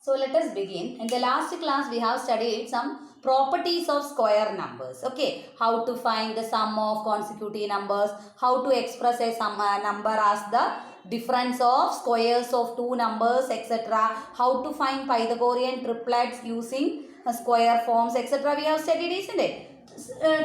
So let us begin. In the last class we have studied some properties of square numbers. Okay, how to find the sum of consecutive numbers, how to express a number as the difference of squares of two numbers, etc. How to find Pythagorean triplets using square forms, etc. We have studied, isn't it?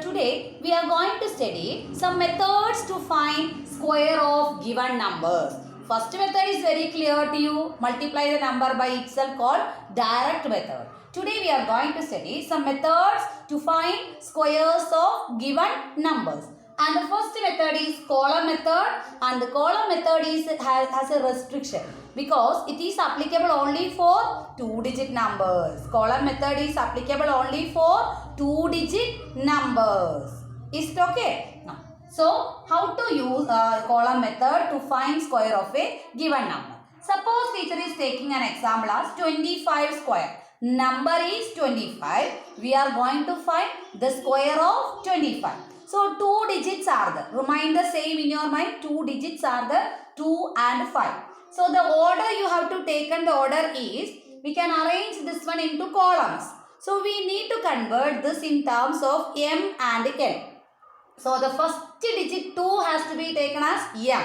Today we are going to study some methods to find square of given numbers. First method is very clear to you. Multiply the number by itself called direct method. Today we are going to study some methods to find squares of given numbers. And the first method is column method, and the column method has a restriction because it is applicable only for 2-digit numbers. Column method is applicable only for 2-digit numbers. Is it okay? No. So, how to use column method to find square of a given number? Suppose teacher is taking an example as 25 square. Number is 25. We are going to find the square of 25. So, 2 digits are there. Remind the same in your mind. 2 digits are there. 2 and 5. So, the order you have to take, and the order is, we can arrange this one into columns. So, we need to convert this in terms of m and n. So, the first digit 2 has to be taken as m.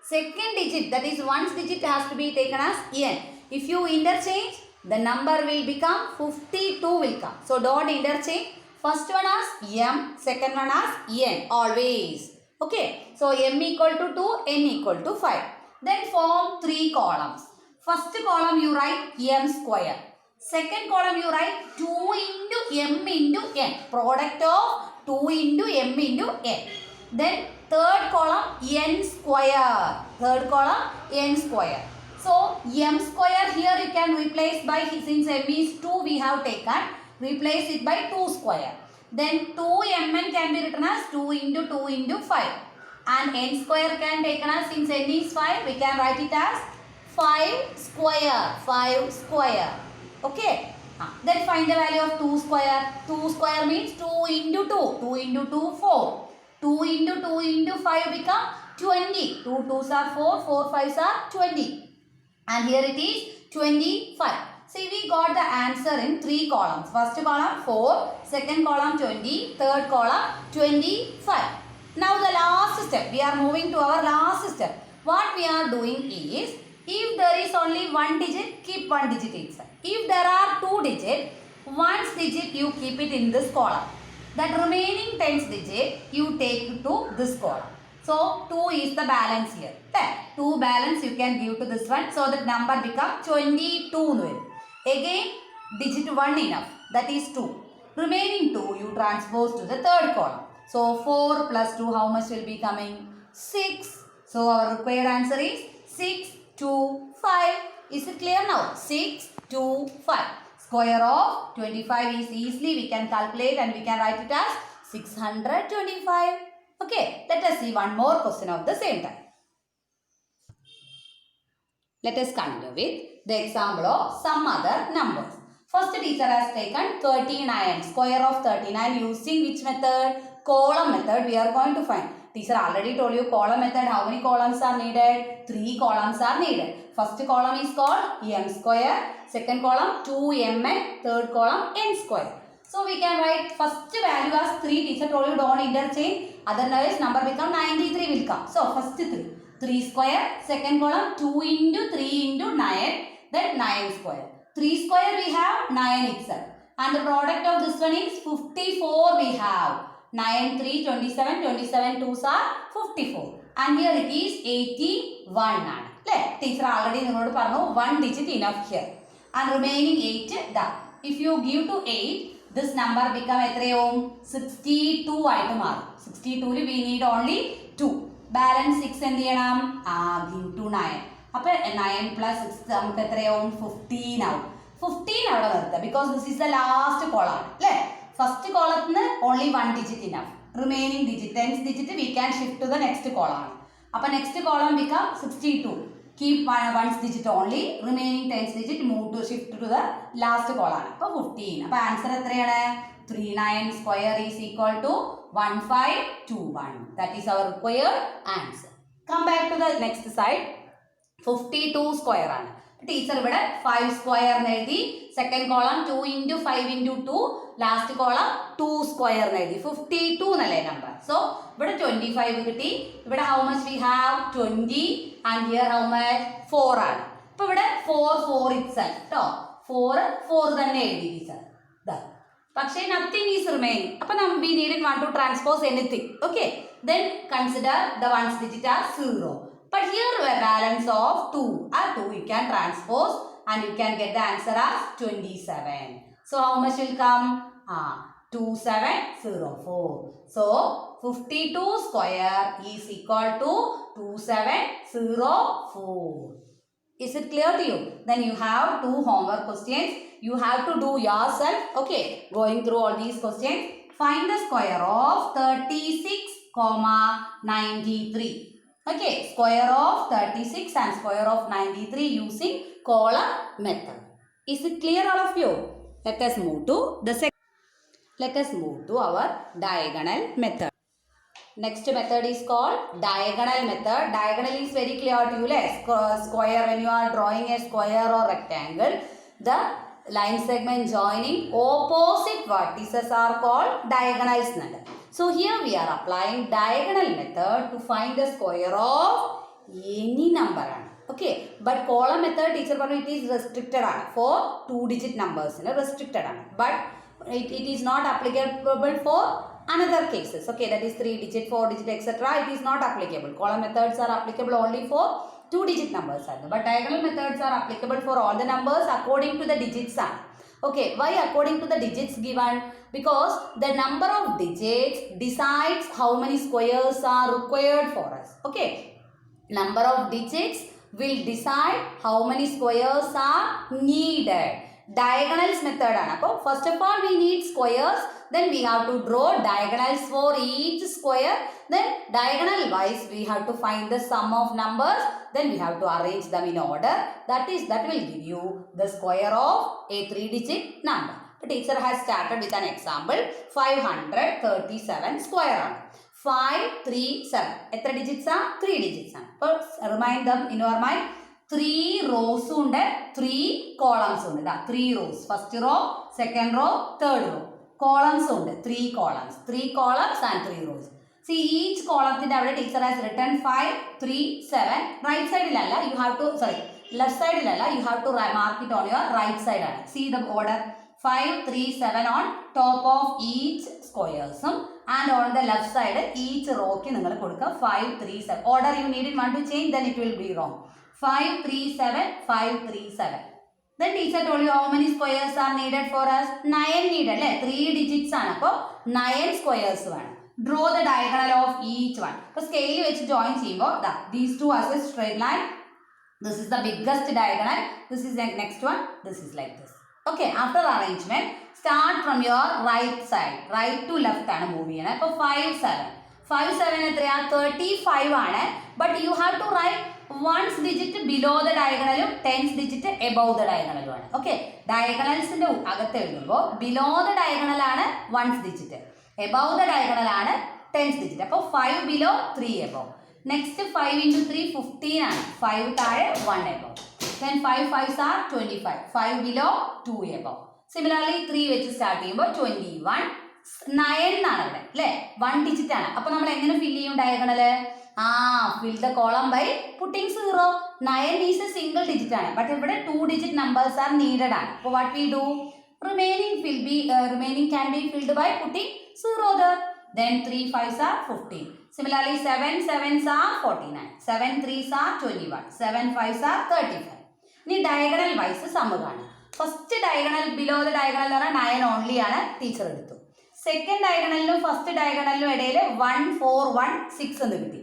Second digit, that is 1's digit, has to be taken as n. If you interchange, the number will become 52 will come. So, don't interchange. First one as m, second one as n, always. Okay. So, m equal to 2, n equal to 5. Then form 3 columns. First column you write m square. Second column you write 2 into m into n. Product of 2 into m into n. Then third column n square. Third column n square. So m square here you can replace by, since m is 2 we have taken, replace it by 2 square. Then 2mn can be written as 2 into 2 into 5. And n square can taken as, since n is 5, we can write it as 5 square. 5 square. Okay. Then find the value of 2 square. 2 square means 2 into 2. 2 into 2, 4. 2 into 2 into 5 become 20. 2 2s are 4. 4 5s are 20. And here it is 25. See, we got the answer in 3 columns. First column 4. Second column 20. Third column 25. Now the last step. We are moving to our last step. What we are doing is, if there is only 1 digit, keep 1 digit inside. If there are 2 digits, 1's digit you keep it in this column. That remaining 10's digit you take to this column. So 2 is the balance here. 2 balance you can give to this one. So that number becomes 22. Again digit 1 enough. That is 2. Remaining 2 you transpose to the third column. So 4 plus 2 how much will be coming? 6. So our required answer is 6 2 5. Is it clear now? 6 2 5. Square of 25 is easily we can calculate, and we can write it as 625. Okay, let us see one more question of the same type. Let us continue with the example of some other numbers. First teacher has taken 39. Square of 39 using which method? Column method we are going to find. Teacher already told you column method, how many columns are needed? 3 columns are needed. First column is called m square. Second column 2mn. Third column n square. So we can write first value as 3. Teacher told you don't interchange. Otherwise number become 93 will come. So first 3. 3 square. Second column 2 into 3 into 9. Then 9 square. 3 square we have 9 itself. And the product of this one is 54 we have. 9 3 27. 27 2s are 54. And here it is 81. Teacher already 1 digit enough here. And remaining 8 done. If you give to 8, this number become 62 item. 62 we need only 2. Balance 6 and give to 9. 9 plus 6 15 out. 15 out because this is the last column. First column only 1 digit enough. Remaining digit, 10th digit we can shift to the next column. Next column becomes 62. Keep 1's digit only. Remaining 10th digit move to shift to the last column. 15. Answer 39 square is equal to 1521. That is our required answer. Come back to the next side. 52 square. Teacher ഇവിടെ 5 square എഴുതി. Second column 2 into 5 into 2, last column 2 square എഴുതി. 52 എന്നല്ലേ number. So ഇവിടെ 25 കിട്ടി. ഇവിടെ how much we have 20 and here how much 4 ആണ്. അപ്പൊ ഇവിടെ 4 itself ട്ടോ. 4 തന്നെ എഴുതി ടീച്ചർ. പക്ഷേ നത്തിങ് ഈസ് റിമൈനിങ്. അപ്പൊ we needed one to transpose anything. Okay, then consider the ones digit are 0. But here a balance of 2. 2 you can transpose and you can get the answer as 27. So how much will come? 2704. So 52 square is equal to 2704. Is it clear to you? Then you have 2 homework questions. You have to do yourself. Okay, going through all these questions. Find the square of 36,93. Okay, square of 36 and square of 93 using column method. Is it clear all of you? Let us move to our diagonal method. Next method is called diagonal method. Diagonal is very clear to you. Square, when you are drawing a square or rectangle, the line segment joining opposite vertices are called diagonals. So here we are applying diagonal method to find the square of any number. Okay, but column method teacher it is restricted for 2-digit numbers. Restricted, but it is not applicable for another cases. Okay, that is 3-digit, 4-digit, etc. It is not applicable. Column methods are applicable only for 2-digit numbers. But diagonal methods are applicable for all the numbers according to the digits. Okay, why according to the digits given? Because the number of digits decides how many squares are required for us. Okay, number of digits will decide how many squares are needed. Diagonals method ആണ്. അപ്പോൾ first of all we need squares, then we have to draw diagonals for each square, then diagonal wise we have to find the sum of numbers, then we have to arrange them in order. That will give you the square of a 3-digit number. The teacher has started with an example. 537 square ആണ്. 537 എത്ര digits ആണ്? 3 digits ആണ്. അപ്പോൾ remind them in your mind. 3 rows ഉണ്ട്, 3 columns ഉണ്ട്. 3 rows. First row, second row, third row. Columns ഉണ്ട്, 3 columns. 3 columns and 3 rows. See, each column our teacher has written 5, 3, 7. Right side you have to, left side you have to mark it on your right side. See the order. 5, 3, 7 on top of each squares. And on the left side, each row ki 5, 3, 7. Order you needed one to change, then it will be wrong. 5, 3, 7, 5, 3, 7. Then teacher told you how many squares are needed for us? 9 needed. 3 digits ആണ്. അപ്പോൾ 9 squares വേണം. Draw the diagonal of each one. അപ്പോൾ scale വെച്ച് join ചെയ്യുമ്പോൾ these two as a straight line. This is the biggest diagonal. This is the next one. This is like this. Okay, after arrangement, start from your right side. Right to left ആണ് move ചെയ്യണം. അപ്പോൾ 5, 7. 5, 7 എത്രയാ? 35 ആണ്. But you have to write 1's digit below the diagonal, 10's digit above the diagonal. Okay, diagonals in the agathe eഴുതുമ്പോൾ below the diagonal ആണ് 1's digit, above the diagonal ആണ് 10's digit. അപ്പോൾ 5 below, 3 above. Next 5 into 3 15 ആണ്. 5 താഴെ 1 above. Then 5 5s are 25. 5 below, 2 above. Similarly 3 വെച്ച് start ചെയ്യുമ്പോൾ 21. 9 എന്നാണ് ഇവിടെ അല്ലേ, 1 ഡിജിറ്റ് ആണ്. അപ്പോൾ നമ്മൾ എങ്ങനെ ഫിൽ ചെയ്യും diagonal? fill the column by putting 0. 9 is a single digit ആണ്, but ഇവിടെ 2-digit numbers are needed ആണ്. So what we do? Remaining can be filled by putting 0 there. Then 3 5s are 15. Similarly 7 7s are 49. 7 3s are 21. 7 5s are 35. ഇനി diagonal wise sum കാണാം. First diagonal below the diagonal എന്ന് പറഞ്ഞാൽ 9 only ആണ് teacher എടുത്തു. Second ഡയഗണലിനും first ഡയഗണലിനും ഇടയിൽ 1 4 1 6 എന്ന് കിട്ടി.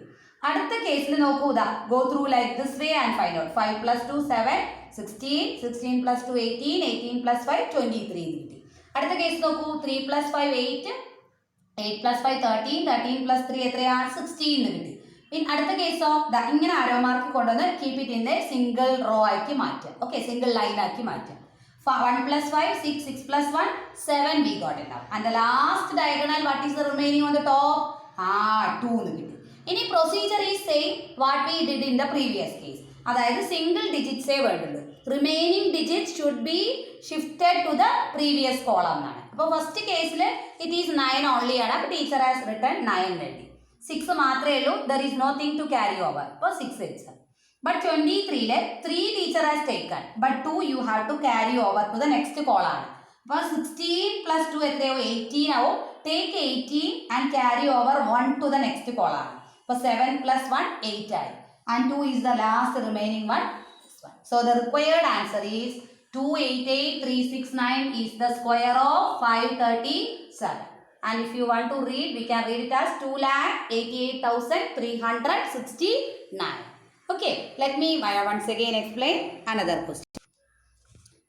അടുത്ത കേസിൽ നോക്കൂ, go through like this way and find out. 5 plus 2 7 16, 16 plus 2 18, 18 plus 5 23 എന്ന് കിട്ടി. അടുത്ത കേസ് നോക്കൂ, 3 plus 5 8, 8 plus 5 13, 13 plus 3 എത്രയാ? 16 എന്ന് കിട്ടി. അടുത്ത കേസോ ഇങ്ങനെ ആരോ മാർക്ക് കൊണ്ടുവന്ന് keep it in A single raw ആക്കി മാറ്റാം. ഓക്കെ, സിംഗിൾ ലൈൻ ആക്കി മാറ്റാം. 1 plus 5 6, 6 plus 1 7 we got it now. And the last diagonal, what is the remaining on the top? 2 എന്ന് കിട്ടി. ഇനി procedure is same what we did in the previous case. അതായത് single ഡിജിറ്റ്സേ വേണ്ടുള്ളൂ. Remaining digit should be shifted to the previous column എന്നാണ്. അപ്പോൾ first കേസിൽ it is 9 only ആണ്. അപ്പോൾ ടീച്ചർ ഹാസ് റിട്ടൺ 9 വേണ്ടി. 6 മാത്രമേ ഉള്ളൂ. There is nothing to carry over. അപ്പോൾ 6 വെച്ച്. But 23 3 teacher has taken but 2 you have to carry over to the next കോളാണ്. അപ്പോൾ 16 പ്ലസ് 2 എത്രയാവും? 18 ആവും. Take 18 and carry over 1 to the next കോളാണ്. അപ്പോൾ 7 പ്ലസ് 1 8 ആയി. And 2 is the last remaining one. This one. So the required answer is 288,369 is the square of 537. And if you want to read, we can read it as 2,88,369. Okay, let me once again explain another question.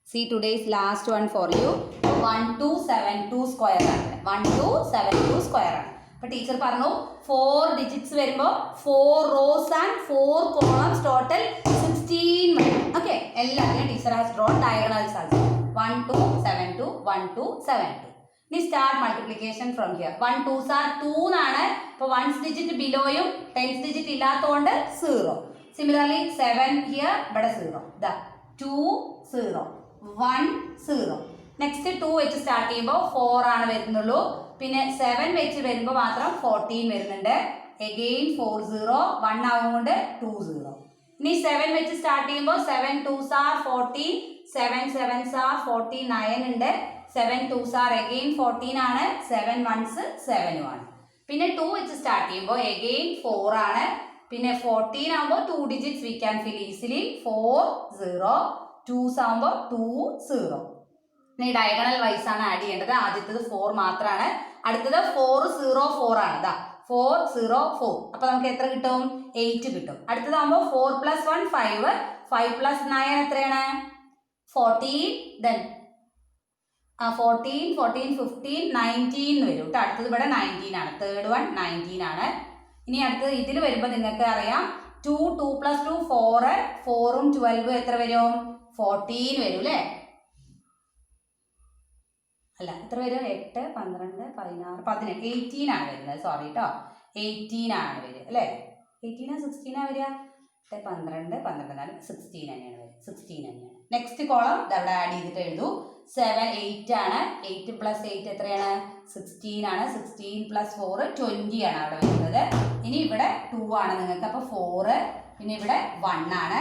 See today's last one for you. 1272 square. 1272 square. അപ്പോൾ teacher പറഞ്ഞു 4 digits വരുമ്പോൾ 4 rose and 4 columns total 16 വരും. Okay, എല്ലാത്തിനും teacher has drone diagonals also. 1272 1272. ഇനി start multiplication from here. 1 2s are 2 എന്നാണ്. അപ്പോൾ 1s digit ബിലോയും 10s digit ഇല്ലാത്തതുകൊണ്ട് 0. Similarly 7 here, ഇവിടെ 0. 2 0 1 0. നെക്സ്റ്റ് 2 വെച്ച് സ്റ്റാർട്ട് ചെയ്യുമ്പോൾ 4 ആണ് വരുന്നുള്ളൂ. പിന്നെ 7 വെച്ച് വരുമ്പോൾ മാത്രം 14 വരുന്നുണ്ട്. എഗെയിൻ 4 0 1 ആവുകൊണ്ട് 2 0. ഇനി 7 വെച്ച് സ്റ്റാർട്ട് ചെയ്യുമ്പോൾ 7 2s are 14 7 7s are 49 ഉണ്ട്. 7 2s are again 14 ആണ്. 7 1s 7 ആണ്. പിന്നെ 2 വെച്ച് സ്റ്റാർട്ട് ചെയ്യുമ്പോൾ എഗെയിൻ 4 ആണ്. പിന്നെ 14 ആകുമ്പോൾ 2 digits we can fill easily. 4 0 2s ആകുമ്പോൾ 2 0. ഇനി ഡയഗണൽ വൈസ് ആണ് ആഡ് ചെയ്യേണ്ടത്. ആദ്യത്തത് 4 മാത്രമാണ്. അടുത്തത് 4 0 4 ആണ്. 4 0 4. അപ്പോൾ നമുക്ക് എത്ര കിട്ടും? 8 കിട്ടും. അടുത്തതാകുമ്പോൾ 4 പ്ലസ് 1 5 5 പ്ലസ് 9 എത്രയാണ്? 14. ദെൻ 14 14 15 19 വരും കേട്ടോ. അടുത്തത് ഇവിടെ 19 ആണ്. തേർഡ് വൺ 19 ആണ്. ഇനി അടുത്തത് ഇതിൽ വരുമ്പോൾ നിങ്ങൾക്ക് അറിയാം 2 2 പ്ലസ് 2 4 4ഉം 12ഉം എത്ര വരും? 14 വരും അല്ലേ? അല്ല, എത്ര വരും? 8 12 16 17 18 ആണ് വരുന്നത്. സോറി കേട്ടോ, 18 ആണ് വരിക അല്ലേ? 18 16 വരിക. 12 12 16 തന്നെയാണ് വരിക. 16 തന്നെയാണ്. നെക്സ്റ്റ് കോളം ഇവിടെ ആഡ് ചെയ്തിട്ട് എഴുതൂ. 7 8 ആണ്. 8 പ്ലസ് 8 എത്രയാണ്? 16 ആണ്. 16 പ്ലസ് 4 20 ആണ് അവിടെ വരുന്നത്. ഇനി ഇവിടെ 2 ആണ് നിങ്ങൾക്ക്. അപ്പോൾ 4. പിന്നെ ഇവിടെ 1 ആണ്.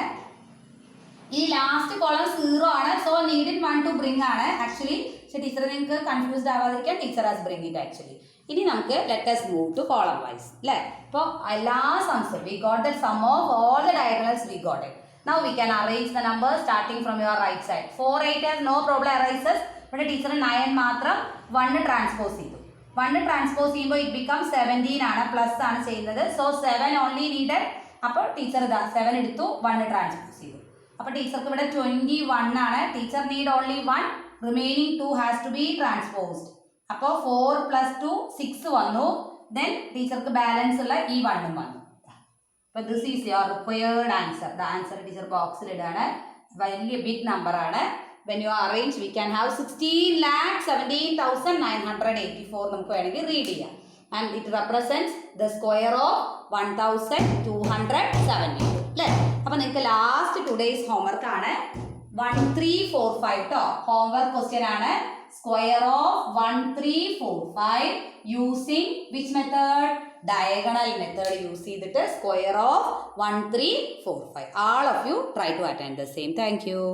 ഈ ലാസ്റ്റ് കോളം 0 ആണ്. സോ നീഡിഡ് 1 ടു ബ്രിങ് ആണ് ആക്ച്വലി. പക്ഷേ ടീച്ചർ നിങ്ങൾക്ക് കൺഫ്യൂസ്ഡ് ആവാതിരിക്കാൻ teacher has bring it actually. ഇനി നമുക്ക് let us move to column wise അല്ലേ? ഇപ്പോൾ എല്ലാ സംസും we got the sum of all the diagonals we got it. Now we can arrange the numbers starting from your right side. 4 8 has no problem arises. ഇവിടെ teacher 9 മാത്രം 1 transpose ചെയ്തു. 1 transpose ചെയ്യുമ്പോൾ it become 17 ആണ്. Plus ആണ് ചെയ്യുന്നത്. So 7 only needed. അപ്പോൾ teacher 7 എടുത്തു, 1 transpose ചെയ്തു. അപ്പോൾ ടീച്ചർക്ക് ഇവിടെ 21 ആണ്. Teacher need only 1. Remaining 2 has to be transposed. അപ്പോൾ 4 പ്ലസ് 2 6 വന്നു. ദെൻ ടീച്ചർക്ക് ബാലൻസ് ഉള്ള ഈ 1ഉം വന്നു. അപ്പോൾ this is your required answer. The answer teacher ബോക്സിൽ ഇടാണ്. വലിയ ബിഗ് നമ്പർ ആണ്. When you arrange we can have 16,17,984 നമുക്ക് വേണമെങ്കിൽ റീഡ് ചെയ്യാം. And it represents the square of 1272 അല്ലേ? അപ്പോൾ നിങ്ങൾക്ക് ലാസ്റ്റ് ടുഡേയ്സ് ഹോംവർക്ക് ആണ് 1345 കേട്ടോ. ഹോംവർക്ക് ക്വസ്റ്റ്യൻ ആണ്. Square of 1345 using which method? Diagonal method use ചെയ്തിട്ട് square of 1345. All of you try to attend the same. Thank U.